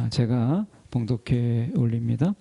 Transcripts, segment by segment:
제가 봉독해 올립니다.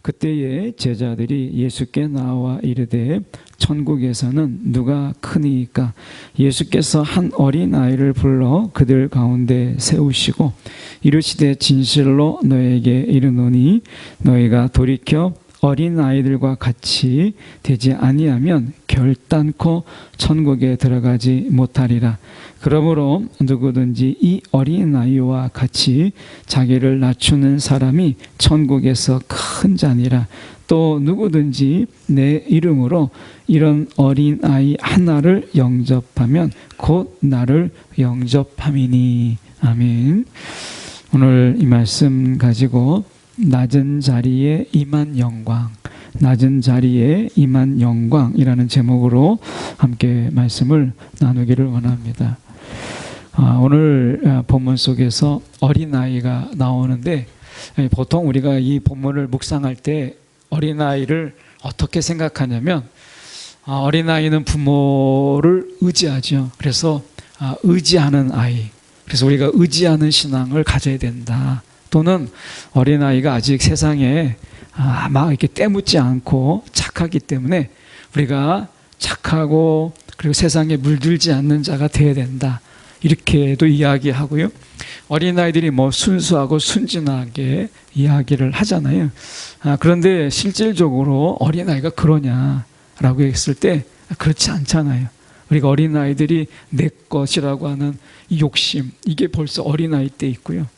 그때에 제자들이 예수께 나와 이르되 천국에서는 누가 크니까? 예수께서 한 어린아이를 불러 그들 가운데 세우시고 이르시되 진실로 너에게 이르노니 너희가 돌이켜 어린아이들과 같이 되지 아니하면 결단코 천국에 들어가지 못하리라. 그러므로 누구든지 이 어린아이와 같이 자기를 낮추는 사람이 천국에서 큰 자니라. 또 누구든지 내 이름으로 이런 어린아이 하나를 영접하면 곧 나를 영접함이니. 아멘. 오늘 이 말씀 가지고 낮은 자리에 임한 영광, 낮은 자리에 임한 영광이라는 제목으로 함께 말씀을 나누기를 원합니다. 오늘 본문 속에서 어린아이가 나오는데, 보통 우리가 이 본문을 묵상할 때 어린아이를 어떻게 생각하냐면, 어린아이는 부모를 의지하죠. 그래서 의지하는 아이, 그래서 우리가 의지하는 신앙을 가져야 된다. 또는 어린아이가 아직 세상에 막 이렇게 때묻지 않고 착하기 때문에 우리가 착하고 그리고 세상에 물들지 않는 자가 되어야 된다. 이렇게도 이야기하고요. 어린아이들이 순수하고 순진하게 이야기를 하잖아요. 그런데 실질적으로 어린아이가 그러냐라고 했을 때 그렇지 않잖아요. 우리가 어린아이들이 내 것이라고 하는 이 욕심, 이게 벌써 어린아이 때 있고요.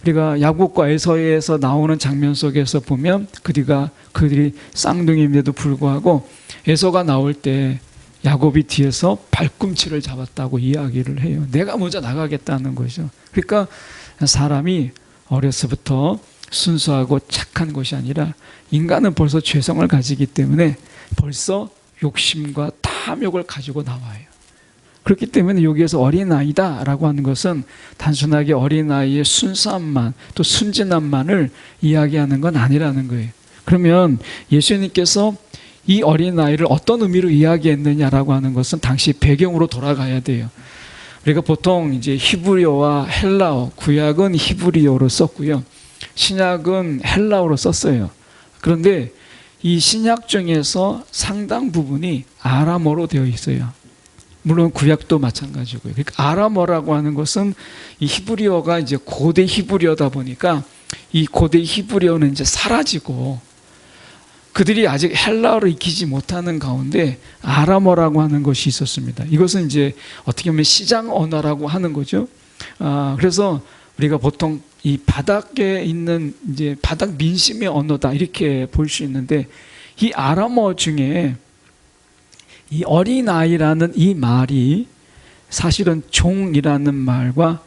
우리가 야곱과 에서에서 나오는 장면 속에서 보면 그들이 쌍둥이임에도 불구하고 에서가 나올 때 야곱이 뒤에서 발꿈치를 잡았다고 이야기를 해요. 내가 먼저 나가겠다는 거죠. 그러니까 사람이 어려서부터 순수하고 착한 것이 아니라 인간은 벌써 죄성을 가지기 때문에 벌써 욕심과 탐욕을 가지고 나와요. 그렇기 때문에 여기에서 어린아이다라고 하는 것은 단순하게 어린아이의 순수함만 또 순진함만을 이야기하는 건 아니라는 거예요. 그러면 예수님께서 이 어린아이를 어떤 의미로 이야기했느냐라고 하는 것은 당시 배경으로 돌아가야 돼요. 우리가 보통 이제 히브리어와 헬라어, 구약은 히브리어로 썼고요. 신약은 헬라어로 썼어요. 그런데 이 신약 중에서 상당 부분이 아람어로 되어 있어요. 물론 구약도 마찬가지고요. 그러니까 아람어라고 하는 것은 이 히브리어가 이제 고대 히브리어다 보니까 이 고대 히브리어는 이제 사라지고 그들이 아직 헬라어를 익히지 못하는 가운데 아람어라고 하는 것이 있었습니다. 이것은 이제 어떻게 보면 시장 언어라고 하는 거죠. 그래서 우리가 보통 이 바닥에 있는 이제 바닥 민심의 언어다 이렇게 볼 수 있는데 이 아람어 중에 이 어린아이라는 이 말이 사실은 종이라는 말과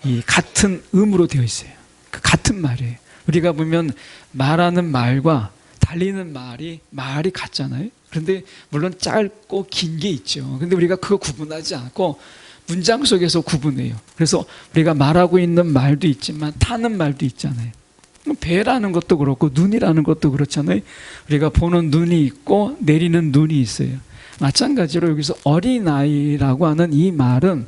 이 같은 음으로 되어 있어요. 같은 말이에요. 우리가 보면 말하는 말과 달리는 말이 같잖아요. 그런데 물론 짧고 긴 게 있죠. 근데 우리가 그거 구분하지 않고 문장 속에서 구분해요. 그래서 우리가 말하고 있는 말도 있지만 타는 말도 있잖아요. 배라는 것도 그렇고 눈이라는 것도 그렇잖아요. 우리가 보는 눈이 있고 내리는 눈이 있어요. 마찬가지로 여기서 어린아이라고 하는 이 말은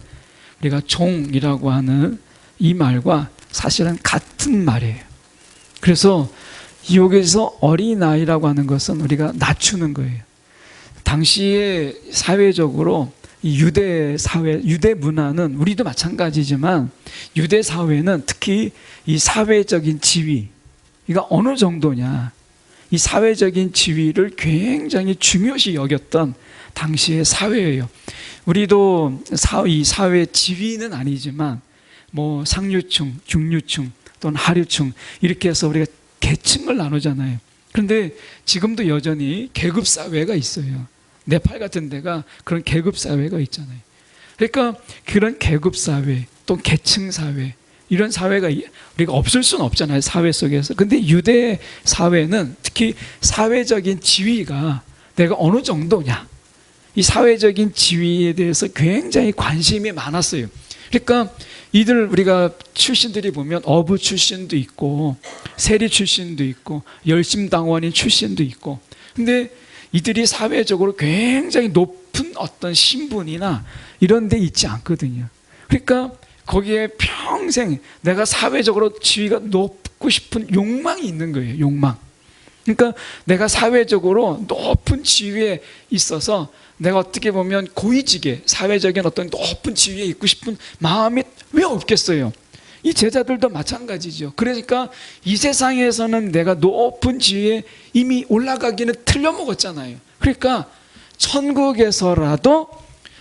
우리가 종이라고 하는 이 말과 사실은 같은 말이에요. 그래서 여기서 어린아이라고 하는 것은 우리가 낮추는 거예요. 당시에 사회적으로 이 유대 사회, 유대 문화는 우리도 마찬가지지만 유대 사회는 특히 이 사회적인 지위, 이가 어느 정도냐, 이 사회적인 지위를 굉장히 중요시 여겼던 당시의 사회예요. 우리도 이 사회 지위는 아니지만 상류층, 중류층 또는 하류층 이렇게 해서 우리가 계층을 나누잖아요. 그런데 지금도 여전히 계급사회가 있어요. 네팔 같은 데가 그런 계급사회가 있잖아요. 그러니까 그런 계급사회 또 계층사회 이런 사회가 우리가 없을 수는 없잖아요. 사회 속에서. 근데 유대 사회는 특히 사회적인 지위가 내가 어느 정도냐, 이 사회적인 지위에 대해서 굉장히 관심이 많았어요. 그러니까 우리가 출신들이 보면 어부 출신도 있고 세리 출신도 있고 열심당원인 출신도 있고, 근데 이들이 사회적으로 굉장히 높은 어떤 신분이나 이런 데 있지 않거든요. 그러니까 거기에 평생 내가 사회적으로 지위가 높고 싶은 욕망이 있는 거예요. 욕망. 그러니까 내가 사회적으로 높은 지위에 있어서 내가 어떻게 보면 고위직에, 사회적인 어떤 높은 지위에 있고 싶은 마음이 왜 없겠어요? 이 제자들도 마찬가지죠. 그러니까 이 세상에서는 내가 높은 지위에 이미 올라가기는 틀려먹었잖아요. 그러니까 천국에서라도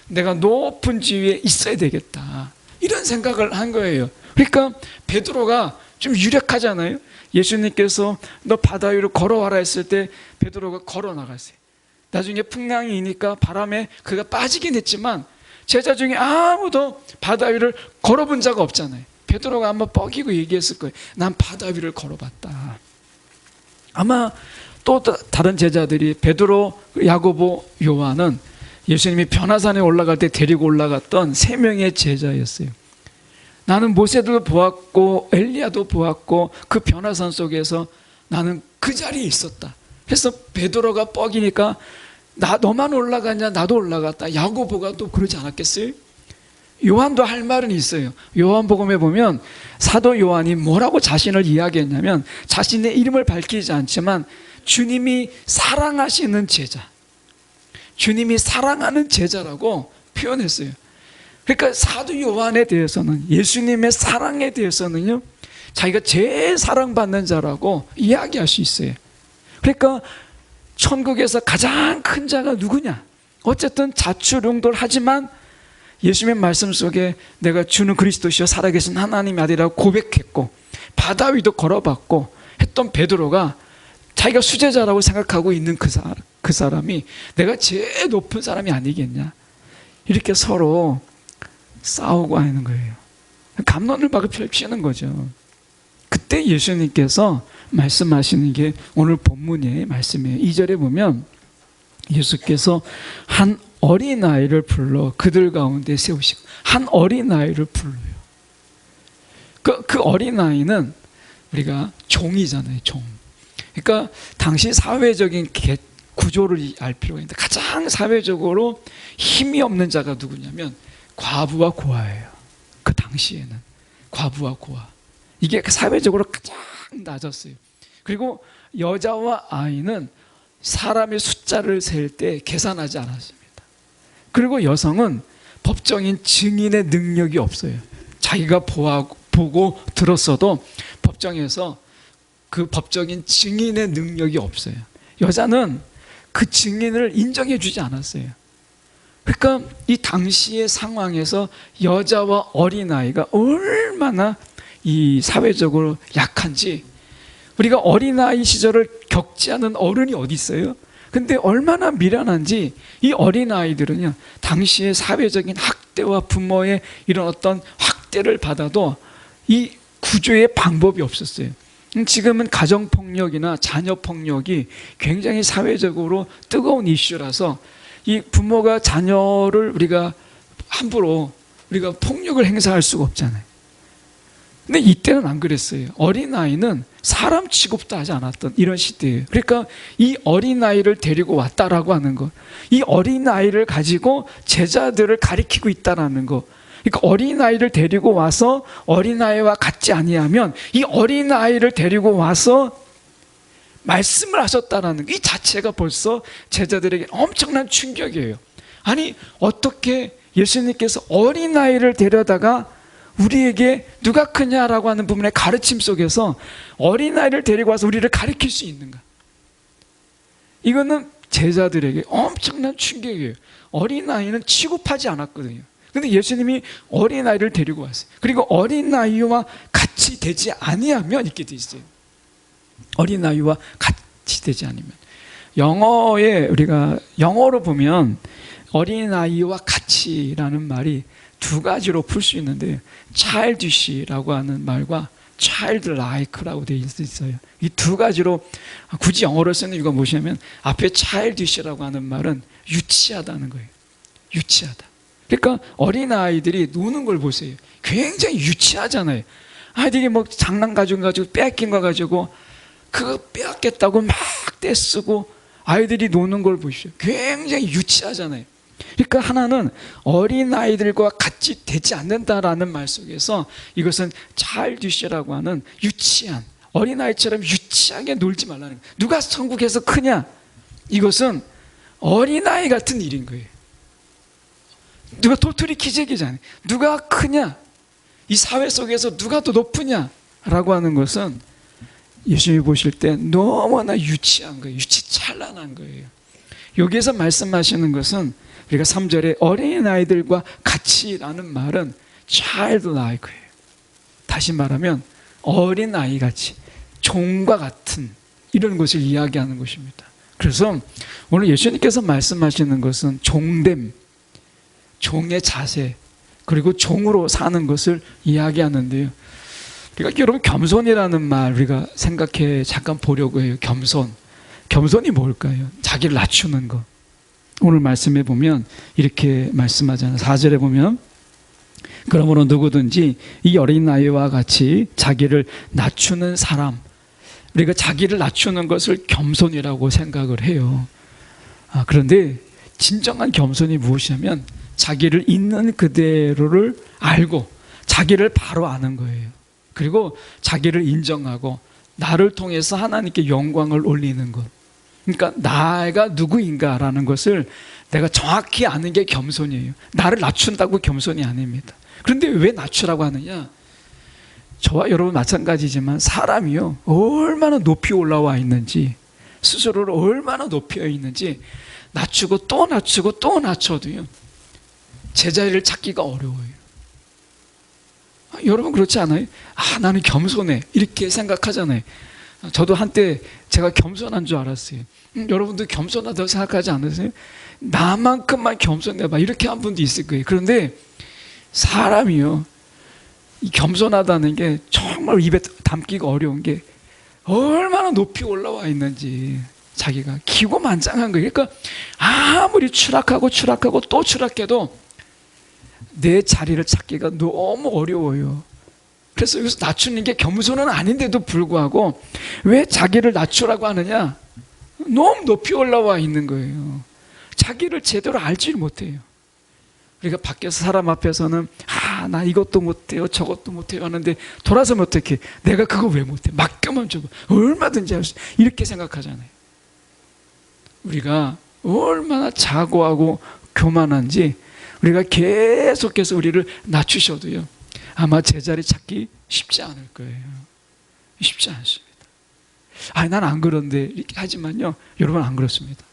내가 높은 지위에 있어야 되겠다, 이런 생각을 한 거예요. 그러니까 베드로가 좀 유력하잖아요. 예수님께서 너 바다 위로 걸어와라 했을 때 베드로가 걸어 나갔어요. 나중에 풍랑이니까 바람에 그가 빠지긴 했지만 제자 중에 아무도 바다 위를 걸어본 적 없잖아요. 베드로가 한번 뻐기고 얘기했을 거예요. 난 바다 위를 걸어봤다. 아마 또 다른 제자들이 베드로, 야고보, 요한은 예수님이 변화산에 올라갈 때 데리고 올라갔던 3명의 제자였어요. 나는 모세도 보았고 엘리야도 보았고 그 변화산 속에서 나는 그 자리에 있었다. 그래서 베드로가 뻐기니까 너만 올라가냐, 나도 올라갔다. 야고보가 또 그러지 않았겠어요? 요한도 할 말은 있어요. 요한복음에 보면 사도 요한이 뭐라고 자신을 이야기했냐면, 자신의 이름을 밝히지 않지만 주님이 사랑하시는 제자, 주님이 사랑하는 제자라고 표현했어요. 그러니까 사도 요한에 대해서는, 예수님의 사랑에 대해서는요, 자기가 제일 사랑받는 자라고 이야기할 수 있어요. 그러니까 천국에서 가장 큰 자가 누구냐? 어쨌든 자출응돌하지만 예수님의 말씀 속에 내가 주는 그리스도시요 살아계신 하나님의 아들이라고 고백했고 바다 위도 걸어봤고 했던 베드로가 자기가 수제자라고 생각하고 있는 그 사람이 내가 제일 높은 사람이 아니겠냐, 이렇게 서로 싸우고 하는 거예요. 갑론을 박을 펼치는 거죠. 그때 예수님께서 말씀하시는 게 오늘 본문의 말씀이에요. 2절에 보면 예수께서 한 어린아이를 불러 그들 가운데 세우시고, 한 어린아이를 불러요. 그 어린아이는 우리가 종이잖아요. 종. 그러니까 당시 사회적인 구조를 알 필요가 있는데 가장 사회적으로 힘이 없는 자가 누구냐면 과부와 고아예요. 그 당시에는 과부와 고아, 이게 사회적으로 가장 낮았어요. 그리고 여자와 아이는 사람의 숫자를 셀 때 계산하지 않았습니다. 그리고 여성은 법정인 증인의 능력이 없어요. 자기가 보고 들었어도 법정에서 그 법적인 증인의 능력이 없어요. 여자는 그 증인을 인정해 주지 않았어요. 그러니까 이 당시의 상황에서 여자와 어린아이가 얼마나 이 사회적으로 약한지, 우리가 어린아이 시절을 겪지 않은 어른이 어디 있어요? 근데 얼마나 미련한지 이 어린아이들은요, 당시의 사회적인 학대와 부모의 이런 어떤 학대를 받아도 이 구조의 방법이 없었어요. 지금은 가정폭력이나 자녀폭력이 굉장히 사회적으로 뜨거운 이슈라서 이 부모가 자녀를 우리가 함부로 우리가 폭력을 행사할 수가 없잖아요. 근데 이때는 안 그랬어요. 어린아이는 사람 취급도 하지 않았던 이런 시대예요. 그러니까 이 어린아이를 데리고 왔다라고 하는 것, 이 어린아이를 가지고 제자들을 가리키고 있다라는 것, 그러니까 어린아이를 데리고 와서 어린아이와 같지 아니하면 이 어린아이를 데리고 와서 말씀을 하셨다라는 이 자체가 벌써 제자들에게 엄청난 충격이에요. 아니 어떻게 예수님께서 어린아이를 데려다가 우리에게 누가 크냐라고 하는 부분의 가르침 속에서 어린아이를 데리고 와서 우리를 가르칠 수 있는가? 이거는 제자들에게 엄청난 충격이에요. 어린아이는 취급하지 않았거든요. 근데 예수님이 어린아이를 데리고 왔어요. 그리고 어린아이와 같이 되지 아니하면 이렇게 돼 있어요. 어린아이와 같이 되지 않으면. 우리가 영어로 보면 어린아이와 같이라는 말이 두 가지로 풀 수 있는데, childish라고 하는 말과 childlike라고 되어 있어요. 이 두 가지로 굳이 영어로 쓰는 이유가 무엇이냐면, 앞에 childish라고 하는 말은 유치하다는 거예요. 유치하다. 그러니까 어린아이들이 노는 걸 보세요. 굉장히 유치하잖아요. 아이들이 뭐 장난 가지고 뺏긴 거 가지고 그거 빼앗겠다고 막 떼쓰고 아이들이 노는 걸 보십시오. 굉장히 유치하잖아요. 그러니까 하나는 어린아이들과 같이 되지 않는다라는 말 속에서 이것은 childish라고 하는 유치한, 어린아이처럼 유치하게 놀지 말라는 거예요. 누가 천국에서 크냐? 이것은 어린아이 같은 일인 거예요. 누가 도토리 키재기잖아요. 누가 크냐? 이 사회 속에서 누가 더 높으냐? 라고 하는 것은 예수님이 보실 때 너무나 유치한 거예요. 유치찬란한 거예요. 여기에서 말씀하시는 것은 우리가 3절에 어린아이들과 같이라는 말은 childlike예요. 다시 말하면 어린아이같이, 종과 같은 이런 것을 이야기하는 것입니다. 그래서 오늘 예수님께서 말씀하시는 것은 종됨, 종의 자세, 그리고 종으로 사는 것을 이야기하는데요. 그러니까 여러분, 겸손이라는 말 우리가 생각해 잠깐 보려고 해요. 겸손이 뭘까요? 자기를 낮추는 것. 오늘 말씀해 보면 이렇게 말씀하잖아요. 4절에 보면 그러므로 누구든지 이 어린아이와 같이 자기를 낮추는 사람, 우리가 자기를 낮추는 것을 겸손이라고 생각을 해요. 그런데 진정한 겸손이 무엇이냐면 자기를 있는 그대로를 알고 자기를 바로 아는 거예요. 그리고 자기를 인정하고 나를 통해서 하나님께 영광을 올리는 것. 그러니까 나가 누구인가라는 것을 내가 정확히 아는 게 겸손이에요. 나를 낮춘다고 겸손이 아닙니다. 그런데 왜 낮추라고 하느냐? 저와 여러분 마찬가지지만 사람이요, 얼마나 높이 올라와 있는지, 스스로를 얼마나 높여 있는지 낮추고 또 낮추고 또 낮춰도요 제자리를 찾기가 어려워요. 여러분 그렇지 않아요? 나는 겸손해 이렇게 생각하잖아요. 저도 한때 제가 겸손한 줄 알았어요. 여러분도 겸손하다고 생각하지 않으세요? 나만큼만 겸손해봐 이렇게 한 분도 있을 거예요. 그런데 사람이요, 이 겸손하다는 게 정말 입에 담기가 어려운 게 얼마나 높이 올라와 있는지 자기가 기고만장한 거예요. 그러니까 아무리 추락하고 또 추락해도 내 자리를 찾기가 너무 어려워요. 그래서 여기서 낮추는 게 겸손은 아닌데도 불구하고 왜 자기를 낮추라고 하느냐? 너무 높이 올라와 있는 거예요. 자기를 제대로 알지를 못해요. 우리가 밖에서 사람 앞에서는 나 이것도 못해요 저것도 못해요 하는데 돌아서면 어떻게, 내가 그거 왜 못해? 맡겨만 줘봐 얼마든지 할 수 있어 이렇게 생각하잖아요. 우리가 얼마나 자고하고 교만한지 우리가 계속해서 우리를 낮추셔도요 아마 제자리 찾기 쉽지 않을 거예요. 쉽지 않습니다. 난 안 그런데 이렇게 하지만요 여러분 안 그렇습니다.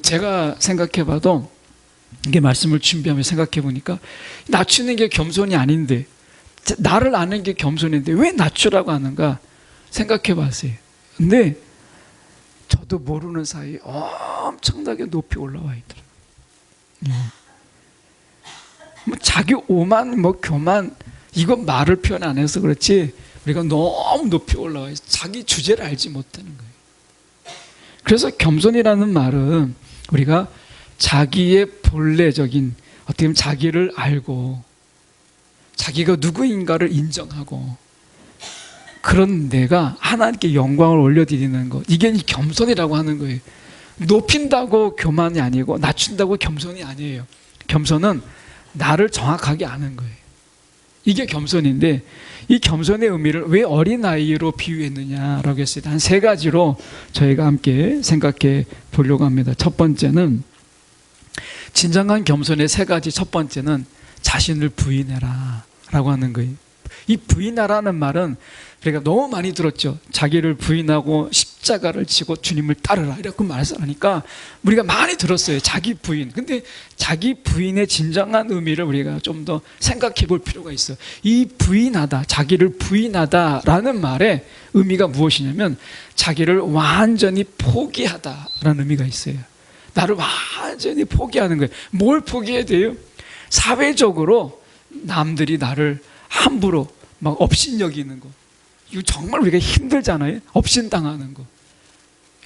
제가 생각해봐도 이게 말씀을 준비하며 생각해 보니까 낮추는 게 겸손이 아닌데, 나를 아는 게 겸손인데 왜 낮추라고 하는가 생각해 봤어요. 근데 저도 모르는 사이에 엄청나게 높이 올라와 있더라고요. 자기 오만 교만 이건 말을 표현 안 해서 그렇지 우리가 너무 높이 올라와 있어요. 자기 주제를 알지 못하는 거예요. 그래서 겸손이라는 말은 우리가 자기의 본래적인 어떻게 보면 자기를 알고 자기가 누구인가를 인정하고 그런 내가 하나님께 영광을 올려드리는 것, 이게 겸손이라고 하는 거예요. 높인다고 교만이 아니고 낮춘다고 겸손이 아니에요. 겸손은 나를 정확하게 아는 거예요. 이게 겸손인데 이 겸손의 의미를 왜 어린아이로 비유했느냐라고 했을 때 한 세 가지로 저희가 함께 생각해 보려고 합니다. 첫 번째는 진정한 겸손의 세 가지. 첫 번째는 자신을 부인해라 라고 하는 거예요. 이 부인하라는 말은 우리가 너무 많이 들었죠. 자기를 부인하고 십자가를 지고 주님을 따르라 이렇게 말씀하니까 우리가 많이 들었어요. 자기 부인. 근데 자기 부인의 진정한 의미를 우리가 좀 더 생각해 볼 필요가 있어요. 이 부인하다, 자기를 부인하다라는 말의 의미가 무엇이냐면 자기를 완전히 포기하다라는 의미가 있어요. 나를 완전히 포기하는 거예요. 뭘 포기해야 돼요? 사회적으로 남들이 나를 함부로 막 업신여기는 거, 이거 정말 우리가 힘들잖아요. 업신당하는 거.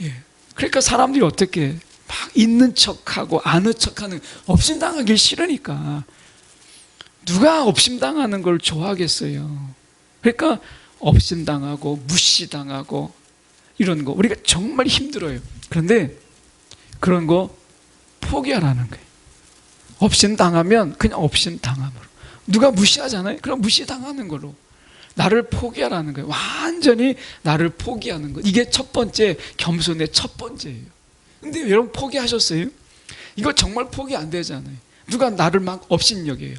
예. 그러니까 사람들이 어떻게 막 있는 척하고 아는 척하는, 업신당하기 싫으니까. 누가 업신당하는 걸 좋아하겠어요. 그러니까 업신당하고 무시당하고 이런 거 우리가 정말 힘들어요. 그런데 그런 거 포기하라는 거예요. 업신당하면 그냥 업신당함으로. 누가 무시하잖아요. 그럼 무시당하는 걸로. 나를 포기하라는 거예요. 완전히 나를 포기하는 거. 이게 첫 번째 겸손의 첫 번째예요. 근데 여러분 포기하셨어요? 이거 정말 포기 안 되잖아요. 누가 나를 막 업신여겨요.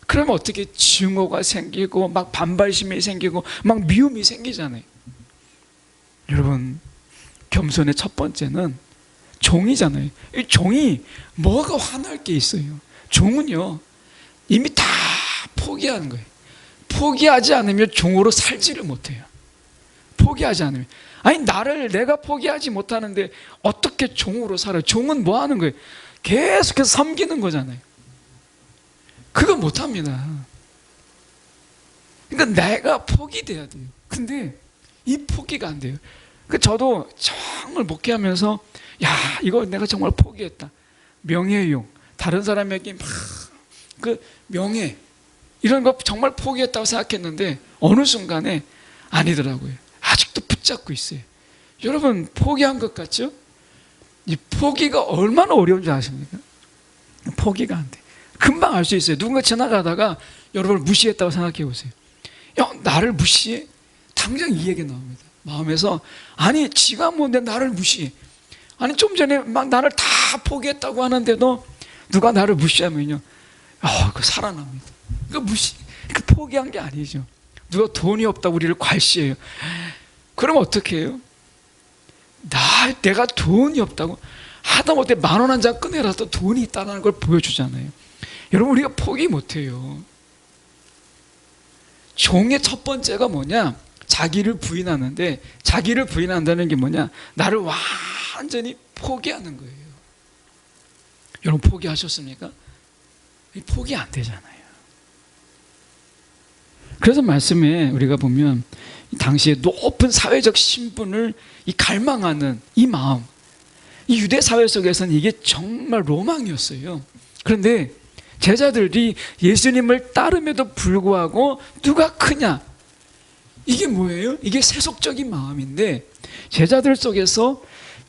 그러면 어떻게 증오가 생기고 막 반발심이 생기고 막 미움이 생기잖아요. 여러분 겸손의 첫 번째는 종이잖아요. 이 종이 뭐가 화날 게 있어요. 종은요 이미 다 포기하는 거예요. 포기하지 않으면 종으로 살지를 못해요. 포기하지 않으면. 아니 나를 내가 포기하지 못하는데 어떻게 종으로 살아요? 종은 뭐 하는 거예요? 계속해서 섬기는 거잖아요. 그거 못합니다. 그러니까 내가 포기돼야 돼요. 근데 이 포기가 안 돼요. 저도 정말 목회하면서 야 이거 내가 정말 포기했다. 명예욕, 다른 사람에게 막 그 명예 이런 거 정말 포기했다고 생각했는데 어느 순간에 아니더라고요. 아직도 붙잡고 있어요. 여러분 포기한 것 같죠? 이 포기가 얼마나 어려운 줄 아십니까? 포기가 안 돼. 금방 알 수 있어요. 누군가 지나가다가 여러분을 무시했다고 생각해 보세요. 야 나를 무시해? 당장 이 얘기 나옵니다. 마음에서 아니 지가 뭔데 나를 무시해? 아니 좀 전에 막 나를 다 포기했다고 하는데도 누가 나를 무시하면요 그 살아납니다. 그 무시, 그 포기한 게 아니죠. 누가 돈이 없다고 우리를 괄시해요. 그럼 어떻게 해요? 내가 돈이 없다고 하다못해 10,000원 한 장 꺼내라도 돈이 있다는 걸 보여주잖아요. 여러분 우리가 포기 못해요. 종의 첫 번째가 뭐냐? 자기를 부인하는데 자기를 부인한다는 게 뭐냐? 나를 완전히 포기하는 거예요. 여러분 포기하셨습니까? 포기 안 되잖아요. 그래서 말씀에 우리가 보면 당시에 높은 사회적 신분을 갈망하는 이 마음, 이 유대 사회 속에서는 이게 정말 로망이었어요. 그런데 제자들이 예수님을 따름에도 불구하고 누가 크냐? 이게 뭐예요? 이게 세속적인 마음인데 제자들 속에서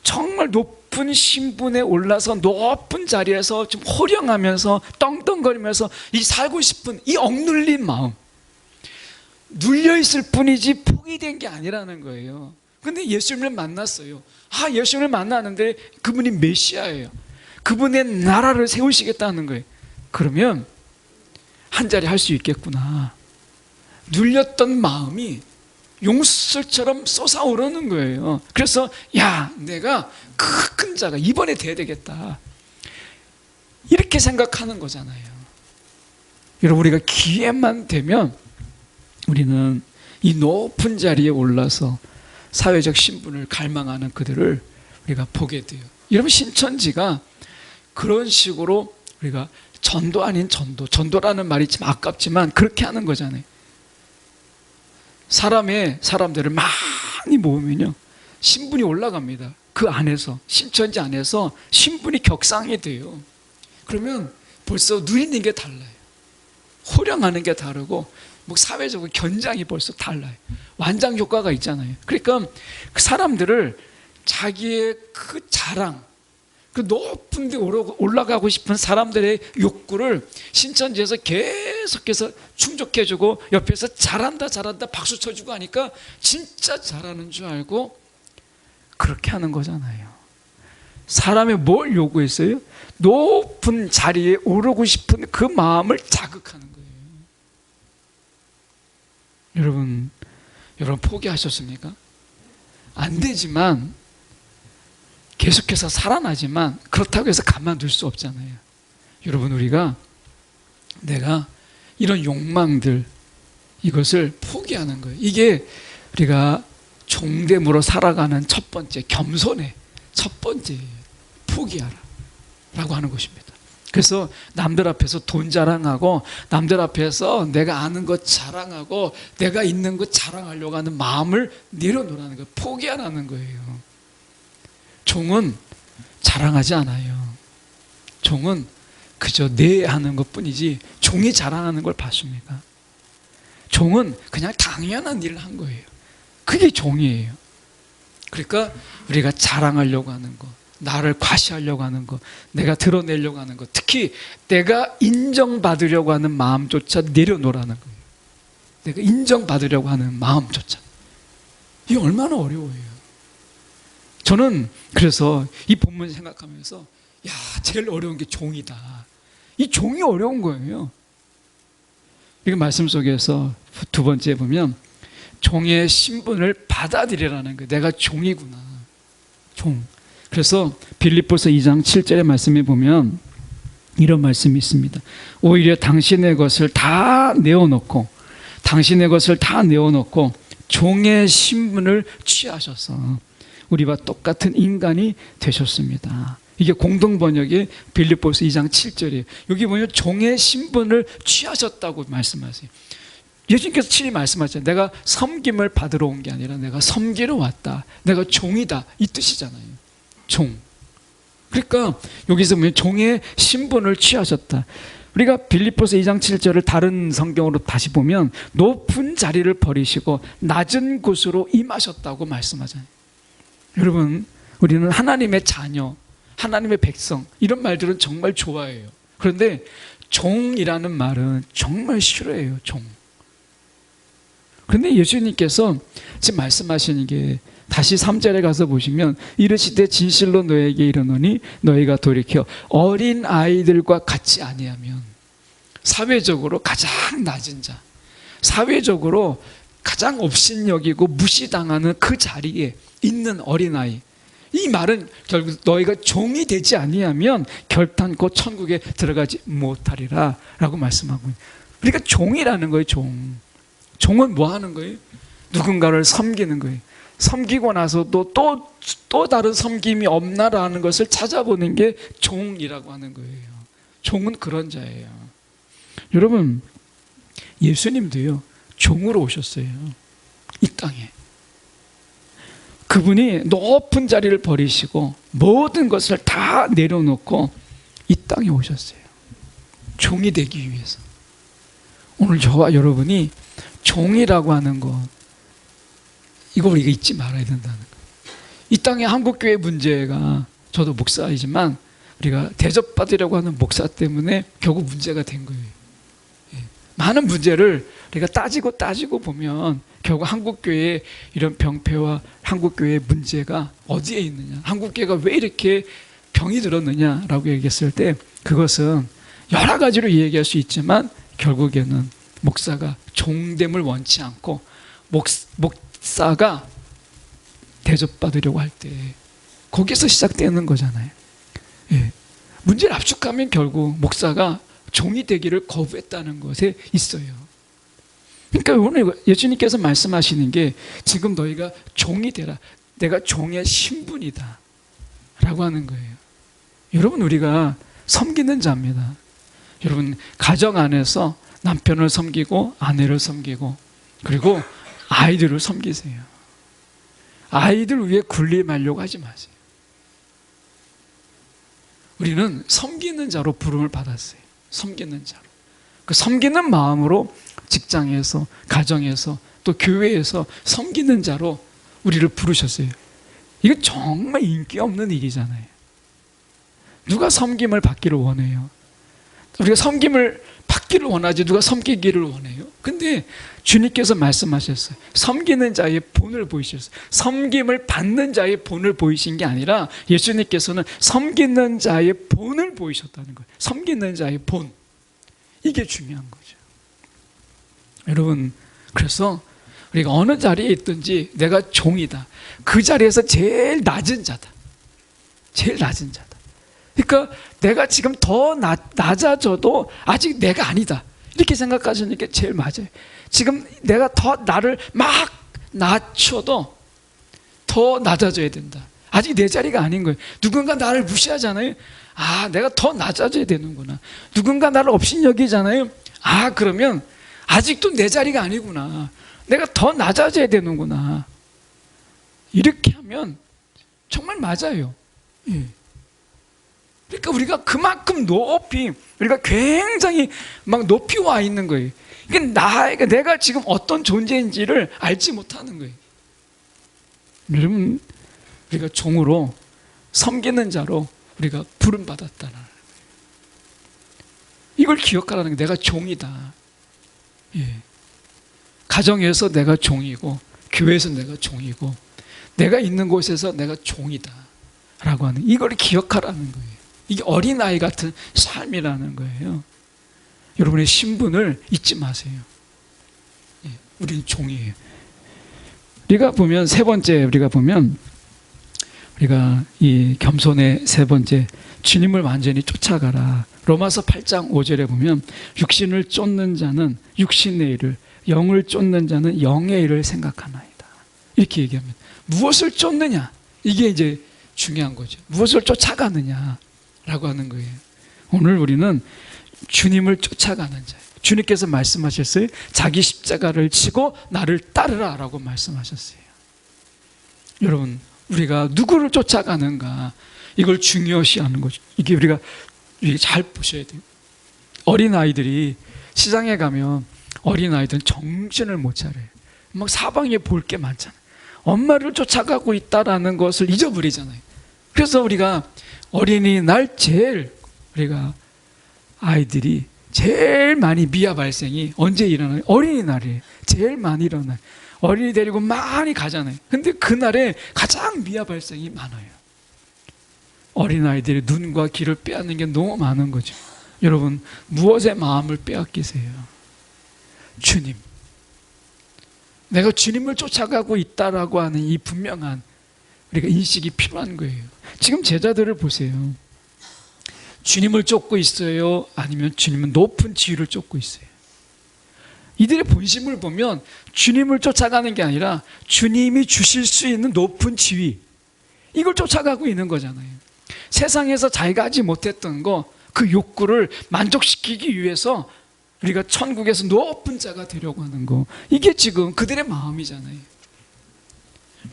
정말 높은 신분에 올라서 높은 자리에서 좀 호령하면서 떵떵거리면서 이 살고 싶은 이 억눌린 마음, 눌려있을 뿐이지 포기된 게 아니라는 거예요. 근데 예수님을 만났어요. 예수님을 만나는데 그분이 메시아예요. 그분의 나라를 세우시겠다는 거예요. 그러면 한 자리 할 수 있겠구나. 눌렸던 마음이 용술처럼 솟아오르는 거예요. 그래서 내가 큰 자가 이번에 돼야 되겠다. 이렇게 생각하는 거잖아요. 여러분 우리가 기회만 되면 우리는 이 높은 자리에 올라서 사회적 신분을 갈망하는 그들을 우리가 보게 돼요. 여러분 신천지가 그런 식으로 우리가 전도 아닌 전도라는 말이 참 아깝지만 그렇게 하는 거잖아요. 사람들을 많이 모으면요 신분이 올라갑니다. 그 안에서 신천지 안에서 신분이 격상이 돼요. 그러면 벌써 누리는 게 달라요. 호령하는 게 다르고 사회적으로 견장이 벌써 달라요. 완장 효과가 있잖아요. 그러니까 그 사람들을 자기의 그 자랑, 그 높은 데 올라가고 싶은 사람들의 욕구를 신천지에서 계속해서 충족해주고 옆에서 잘한다 박수 쳐주고 하니까 진짜 잘하는 줄 알고 그렇게 하는 거잖아요. 사람이 뭘 요구했어요? 높은 자리에 오르고 싶은 그 마음을 자극하는 거예요. 여러분 포기하셨습니까? 안 되지만 계속해서 살아나지만 그렇다고 해서 가만둘 수 없잖아요. 여러분 우리가 내가 이런 욕망들 이것을 포기하는 거예요. 이게 우리가 종됨으로 살아가는 첫 번째 겸손의 첫 번째 포기하라 라고 하는 것입니다. 그래서 남들 앞에서 돈 자랑하고 남들 앞에서 내가 아는 것 자랑하고 내가 있는 것 자랑하려고 하는 마음을 내려놓으라는 거예요. 포기하라는 거예요. 종은 자랑하지 않아요. 종은 그저 내 하는 것뿐이지 종이 자랑하는 걸 봤습니까? 종은 그냥 당연한 일을 한 거예요. 그게 종이에요. 그러니까 우리가 자랑하려고 하는 것, 나를 과시하려고 하는 것, 내가 드러내려고 하는 것, 특히 내가 인정받으려고 하는 마음조차 내려놓으라는 거예요. 내가 인정받으려고 하는 마음조차. 이게 얼마나 어려워요. 저는 그래서 이 본문 생각하면서 제일 어려운 게 종이다. 이 종이 어려운 거예요. 이 말씀 속에서 두 번째 보면 종의 신분을 받아들이라는 거예요. 내가 종이구나. 종. 그래서 빌립보서 2장 7절의 말씀에 보면 이런 말씀이 있습니다. 오히려 당신의 것을 다 내어놓고 종의 신분을 취하셔서 우리와 똑같은 인간이 되셨습니다. 이게 공동번역의 빌립보서 2장 7절이에요. 여기 보면 종의 신분을 취하셨다고 말씀하세요. 예수님께서 친히 말씀하셨잖아요. 내가 섬김을 받으러 온 게 아니라 내가 섬기러 왔다. 내가 종이다. 이 뜻이잖아요. 종. 그러니까 여기서 보면 종의 신분을 취하셨다. 우리가 빌립보서 2장 7절을 다른 성경으로 다시 보면 높은 자리를 버리시고 낮은 곳으로 임하셨다고 말씀하잖아요. 여러분, 우리는 하나님의 자녀, 하나님의 백성, 이런 말들은 정말 좋아해요. 그런데 종이라는 말은 정말 싫어해요. 종. 그런데 예수님께서 지금 말씀하시는 게 다시 3절에 가서 보시면 이르시되 진실로 너에게 이르노니 너희가 돌이켜 어린 아이들과 같이 아니하면, 사회적으로 가장 낮은 자, 사회적으로 가장 업신여기고 무시당하는 그 자리에 있는 어린아이, 이 말은 결국 너희가 종이 되지 아니하면 결단코 천국에 들어가지 못하리라 라고 말씀하고 있어요. 그러니까 종이라는 거예요. 종은 뭐 하는 거예요? 누군가를 섬기는 거예요. 섬기고 나서도 또 다른 섬김이 없나라는 것을 찾아보는 게 종이라고 하는 거예요. 종은 그런 자예요. 여러분, 예수님도요 종으로 오셨어요. 이 땅에. 그분이 높은 자리를 버리시고 모든 것을 다 내려놓고 이 땅에 오셨어요. 종이 되기 위해서. 오늘 저와 여러분이 종이라고 하는 것, 이거 우리가 잊지 말아야 된다는 거예요. 이 땅의 한국교회 문제가, 저도 목사이지만 우리가 대접받으려고 하는 목사 때문에 결국 문제가 된 거예요. 많은 문제를 우리가 따지고 보면 결국 한국교회의 이런 병폐와 한국교회의 문제가 어디에 있느냐, 한국교회가 왜 이렇게 병이 들었느냐라고 얘기했을 때 그것은 여러 가지로 얘기할 수 있지만 결국에는 목사가 종됨을 원치 않고 목사가 대접받으려고 할 때 거기서 시작되는 거잖아요. 문제를 압축하면 결국 목사가 종이 되기를 거부했다는 것에 있어요. 그러니까 오늘 예수님께서 말씀하시는 게 지금 너희가 종이 되라. 내가 종의 신분이다 라고 하는 거예요. 여러분, 우리가 섬기는 자입니다. 여러분, 가정 안에서 남편을 섬기고 아내를 섬기고 그리고 아이들을 섬기세요. 아이들 위해 군림하려고 하지 마세요. 우리는 섬기는 자로 부름을 받았어요. 섬기는 자로. 그 섬기는 마음으로 직장에서, 가정에서, 또 교회에서 섬기는 자로 우리를 부르셨어요. 이거 정말 인기 없는 일이잖아요. 누가 섬김을 받기를 원해요? 우리가 섬김을 받기를 원하지 누가 섬기기를 원해요? 근데 주님께서 말씀하셨어요. 섬기는 자의 본을 보이셨어요. 섬김을 받는 자의 본을 보이신 게 아니라 예수님께서는 섬기는 자의 본을 보이셨다는 거예요. 섬기는 자의 본. 이게 중요한 거죠. 여러분, 그래서 우리가 어느 자리에 있든지 내가 종이다. 그 자리에서 제일 낮은 자다. 제일 낮은 자다. 그러니까 내가 지금 더 낮아져도 아직 내가 아니다. 이렇게 생각하시는 게 제일 맞아요. 지금 내가 더 나를 막 낮춰도 더 낮아져야 된다. 아직 내 자리가 아닌 거예요. 누군가 나를 무시하잖아요. 아, 내가 더 낮아져야 되는구나. 누군가 나를 업신여기잖아요. 아, 그러면 아직도 내 자리가 아니구나. 내가 더 낮아져야 되는구나. 이렇게 하면 정말 맞아요. 예. 그러니까 우리가 그만큼 높이, 우리가 굉장히 막 높이 와 있는 거예요. 그러니까 내가 지금 어떤 존재인지를 알지 못하는 거예요. 여러분, 우리가 종으로 섬기는 자로 우리가 부름받았다는, 이걸 기억하라는 게, 내가 종이다. 예. 가정에서 내가 종이고, 교회에서 내가 종이고, 내가 있는 곳에서 내가 종이다 라고 하는, 이걸 기억하라는 거예요. 이게 어린아이 같은 삶이라는 거예요. 여러분의 신분을 잊지 마세요. 예. 우리는 종이에요. 우리가 보면 세 번째, 우리가 이 겸손의 세 번째, 주님을 완전히 쫓아가라. 로마서 8장 5절에 보면 육신을 쫓는 자는 육신의 일을, 영을 쫓는 자는 영의 일을 생각하나이다. 이렇게 얘기합니다. 무엇을 쫓느냐? 이게 이제 중요한 거죠. 무엇을 쫓아가느냐라고 하는 거예요. 오늘 우리는 주님을 쫓아가는 자예요. 주님께서 말씀하셨어요. 자기 십자가를 지고 나를 따르라 라고 말씀하셨어요. 여러분, 우리가 누구를 쫓아가는가, 이걸 중요시하는 거죠. 이게 우리가 잘 보셔야 돼요. 어린아이들이 시장에 가면 어린아이들은 정신을 못 차려요. 막 사방에 볼 게 많잖아요. 엄마를 쫓아가고 있다라는 것을 잊어버리잖아요. 그래서 우리가 어린이날 제일, 우리가 아이들이 제일 많이 미아 발생이 언제 일어나요? 어린이날이에요. 제일 많이 일어나요. 어린이 데리고 많이 가잖아요. 근데 그날에 가장 미아 발생이 많아요. 어린아이들이 눈과 귀를 빼앗는 게 너무 많은 거죠. 여러분, 무엇에 마음을 빼앗기세요? 주님. 내가 주님을 쫓아가고 있다라고 하는 이 분명한 우리가 인식이 필요한 거예요. 지금 제자들을 보세요. 주님을 쫓고 있어요? 아니면 주님은 높은 지위를 쫓고 있어요? 이들의 본심을 보면 주님을 쫓아가는 게 아니라 주님이 주실 수 있는 높은 지위, 이걸 쫓아가고 있는 거잖아요. 세상에서 자기가 하지 못했던 거, 그 욕구를 만족시키기 위해서 우리가 천국에서 높은 자가 되려고 하는 거, 이게 지금 그들의 마음이잖아요.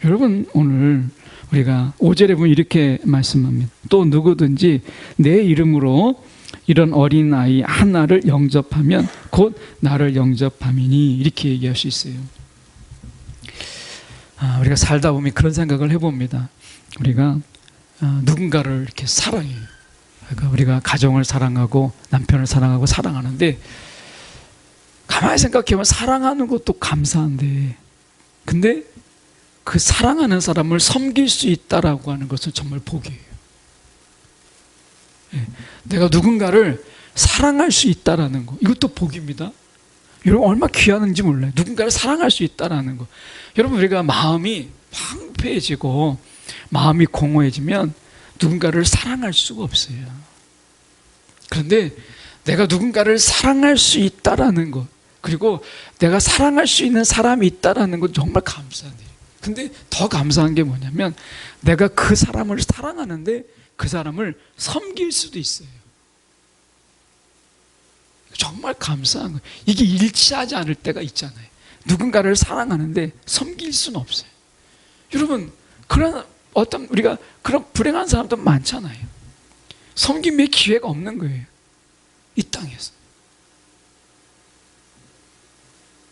여러분, 오늘 우리가 5절에 보면 이렇게 말씀합니다. 또 누구든지 내 이름으로 이런 어린아이 하나를 영접하면 곧 나를 영접함이니, 이렇게 얘기할 수 있어요. 우리가 살다 보면 그런 생각을 해봅니다. 우리가 누군가를 이렇게 사랑해요. 그러니까 우리가 가정을 사랑하고 남편을 사랑하고 사랑하는데, 가만히 생각해보면 사랑하는 것도 감사한데, 근데 그 사랑하는 사람을 섬길 수 있다라고 하는 것은 정말 복이에요. 내가 누군가를 사랑할 수 있다라는 거, 이것도 복입니다. 여러분, 얼마나 귀하는지 몰라요. 누군가를 사랑할 수 있다라는 거. 여러분, 우리가 마음이 황폐해지고 마음이 공허해지면 누군가를 사랑할 수가 없어요. 그런데 내가 누군가를 사랑할 수 있다라는 것, 그리고 내가 사랑할 수 있는 사람이 있다라는 건 정말 감사한 일이에요. 근데 더 감사한 게 뭐냐면, 내가 그 사람을 사랑하는데 그 사람을 섬길 수도 있어요. 정말 감사한 거예요. 이게 일치하지 않을 때가 있잖아요. 누군가를 사랑하는데 섬길 수는 없어요. 여러분, 그런 어떤 우리가 그런 불행한 사람도 많잖아요. 섬김의 기회가 없는 거예요, 이 땅에서.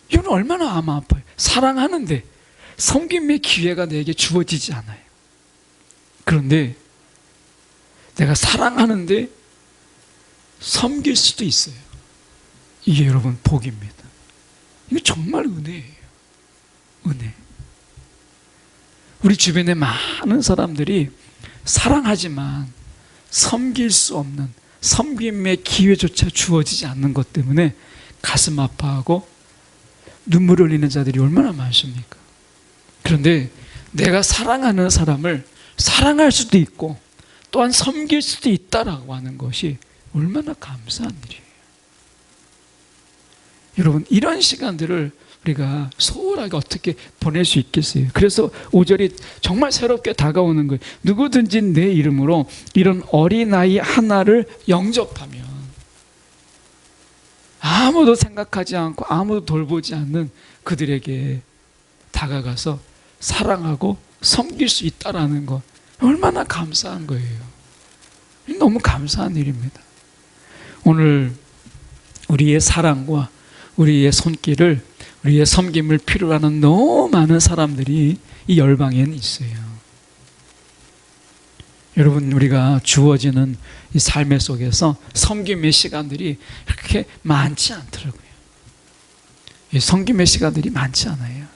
이건 얼마나 마음 아파요. 사랑하는데 섬김의 기회가 내게 주어지지 않아요. 그런데 내가 사랑하는데 섬길 수도 있어요. 이게 여러분 복입니다. 이게 정말 은혜예요. 은혜. 우리 주변에 많은 사람들이 사랑하지만 섬길 수 없는, 섬김의 기회조차 주어지지 않는 것 때문에 가슴 아파하고 눈물을 흘리는 자들이 얼마나 많습니까? 그런데 내가 사랑하는 사람을 사랑할 수도 있고 또한 섬길 수도 있다라고 하는 것이 얼마나 감사한 일이에요. 여러분, 이런 시간들을 우리가 소홀하게 어떻게 보낼 수 있겠어요? 그래서 5절이 정말 새롭게 다가오는 거예요. 누구든지 내 이름으로 이런 어린아이 하나를 영접하면, 아무도 생각하지 않고 아무도 돌보지 않는 그들에게 다가가서 사랑하고 섬길 수 있다라는 것, 얼마나 감사한 거예요. 너무 감사한 일입니다. 오늘 우리의 사랑과 우리의 손길을, 우리의 섬김을 필요로 하는 너무 많은 사람들이 이 열방에는 있어요. 여러분, 우리가 주어지는 이 삶의 속에서 섬김의 시간들이 그렇게 많지 않더라고요. 이 섬김의 시간들이 많지 않아요.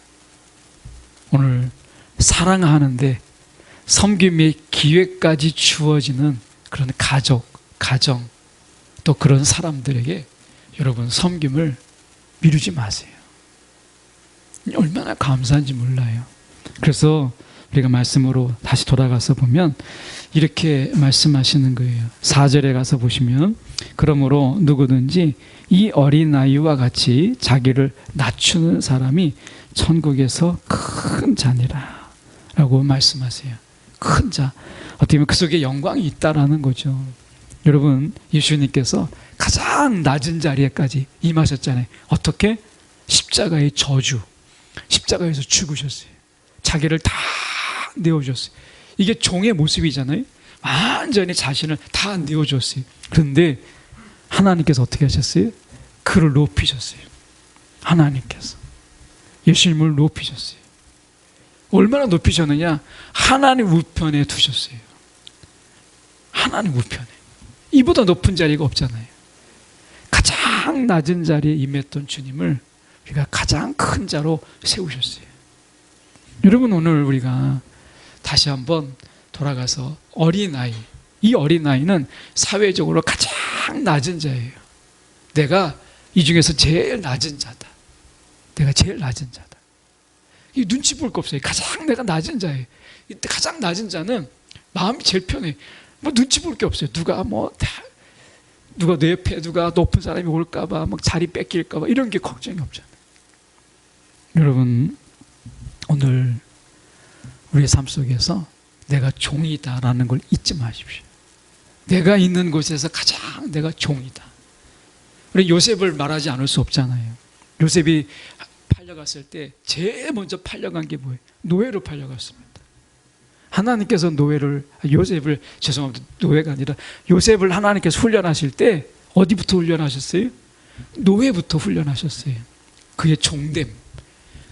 오늘 사랑하는데 섬김의 기회까지 주어지는 그런 가정, 또 그런 사람들에게 여러분 섬김을 미루지 마세요. 얼마나 감사한지 몰라요. 그래서 우리가 말씀으로 다시 돌아가서 보면 이렇게 말씀하시는 거예요. 4절에 가서 보시면 그러므로 누구든지 이 어린아이와 같이 자기를 낮추는 사람이 천국에서 큰 자니라 라고 말씀하세요. 큰 자, 어떻게 보면 그 속에 영광이 있다라는 거죠. 여러분, 예수님께서 가장 낮은 자리에까지 임하셨잖아요. 어떻게? 십자가의 저주, 십자가에서 죽으셨어요. 자기를 다 내어줬어요. 이게 종의 모습이잖아요. 완전히 자신을 다 내어줬어요. 그런데 하나님께서 어떻게 하셨어요? 그를 높이셨어요. 하나님께서 예수님을 높이셨어요. 얼마나 높이셨느냐? 하나님 우편에 두셨어요. 하나님 우편에. 이보다 높은 자리가 없잖아요. 가장 낮은 자리에 임했던 주님을 우리가 가장 큰 자로 세우셨어요. 여러분, 오늘 우리가 다시 한번 돌아가서 어린아이, 이 어린아이는 사회적으로 가장 낮은 자예요. 내가 이 중에서 제일 낮은 자다. 내가 제일 낮은 자다. 이 눈치 볼 거 없어요. 가장 내가 낮은 자예요. 이때 가장 낮은 자는 마음이 제일 편해. 뭐 눈치 볼 게 없어요. 누가 누가 내 옆에 누가 높은 사람이 올까봐, 막 자리 뺏길까봐 이런 게 걱정이 없잖아요. 여러분, 오늘 우리의 삶 속에서 내가 종이다라는 걸 잊지 마십시오. 내가 있는 곳에서 가장 내가 종이다. 우리 요셉을 말하지 않을 수 없잖아요. 요셉이 팔려갔을 때 제일 먼저 팔려간 게 뭐예요? 노예로 팔려갔습니다. 하나님께서 요셉을, 죄송합니다, 노예가 아니라 요셉을 하나님께서 훈련하실 때 어디부터 훈련하셨어요? 노예부터 훈련하셨어요. 그의 종됨.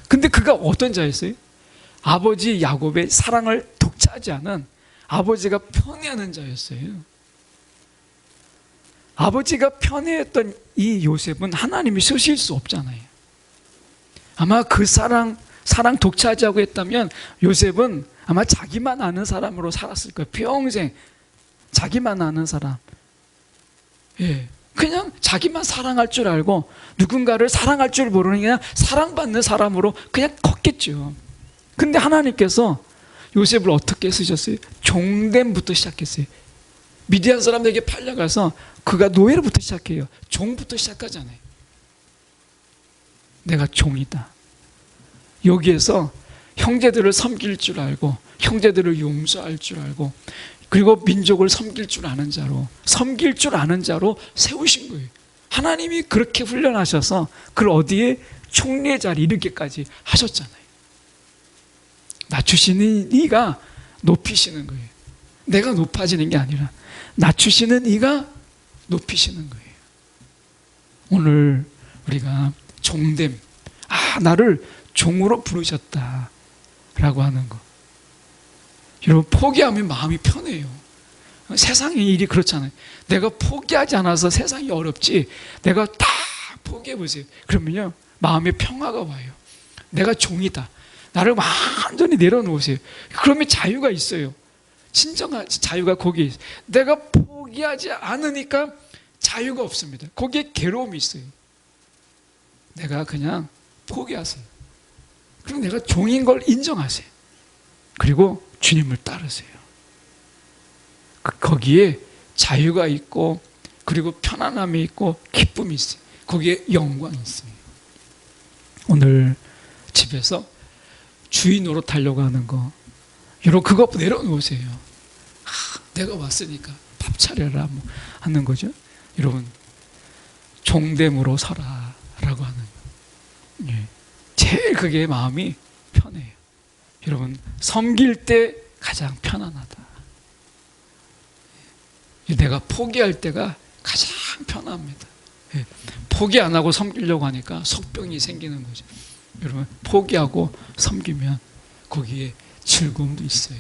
근데 그가 어떤 자였어요? 아버지 야곱의 사랑을 독차지 않은 아버지가 편애하는 자였어요. 아버지가 편애했던 이 요셉은 하나님이 쓰실 수 없잖아요. 아마 그 사랑 독차지하고 했다면 요셉은 아마 자기만 아는 사람으로 살았을 거예요. 평생 자기만 아는 사람. 예, 그냥 자기만 사랑할 줄 알고 누군가를 사랑할 줄 모르는 그냥 사랑받는 사람으로 그냥 컸겠죠. 근데 하나님께서 요셉을 어떻게 쓰셨어요? 종됨부터 시작했어요. 미디안 사람들에게 팔려가서 그가 노예로부터 시작해요. 종부터 시작하잖아요. 내가 종이다. 여기에서 형제들을 섬길 줄 알고 형제들을 용서할 줄 알고 그리고 민족을 섬길 줄 아는 자로 세우신 거예요. 하나님이 그렇게 훈련하셔서 그걸 어디에 총리의 자리 이르기까지 하셨잖아요. 낮추시는 이가 높이시는 거예요. 내가 높아지는 게 아니라 낮추시는 이가 높이시는 거예요. 오늘 우리가 종됨, 나를 종으로 부르셨다 라고 하는 거. 여러분, 포기하면 마음이 편해요. 세상의 일이 그렇잖아요. 내가 포기하지 않아서 세상이 어렵지, 내가 다 포기해보세요. 그러면요, 마음에 평화가 와요. 내가 종이다. 나를 완전히 내려놓으세요. 그러면 자유가 있어요. 진정한 자유가 거기에 있어요. 내가 포기하지 않으니까 자유가 없습니다. 거기에 괴로움이 있어요. 내가 그냥 포기하세요. 그럼 내가 종인 걸 인정하세요. 그리고 주님을 따르세요. 거기에 자유가 있고 그리고 편안함이 있고 기쁨이 있어요. 거기에 영광이 있어요. 오늘 집에서 주인 노릇하려고 하는 거, 여러분 그거 내려놓으세요. 내가 왔으니까 밥 차려라 뭐 하는 거죠. 여러분, 종됨으로 서라 라고 하는 거. 예. 제일 그게 마음이 편해요. 여러분, 섬길 때 가장 편안하다. 내가 포기할 때가 가장 편합니다. 예. 포기 안 하고 섬기려고 하니까 속병이 생기는 거죠. 여러분, 포기하고 섬기면 거기에 즐거움도 있어요.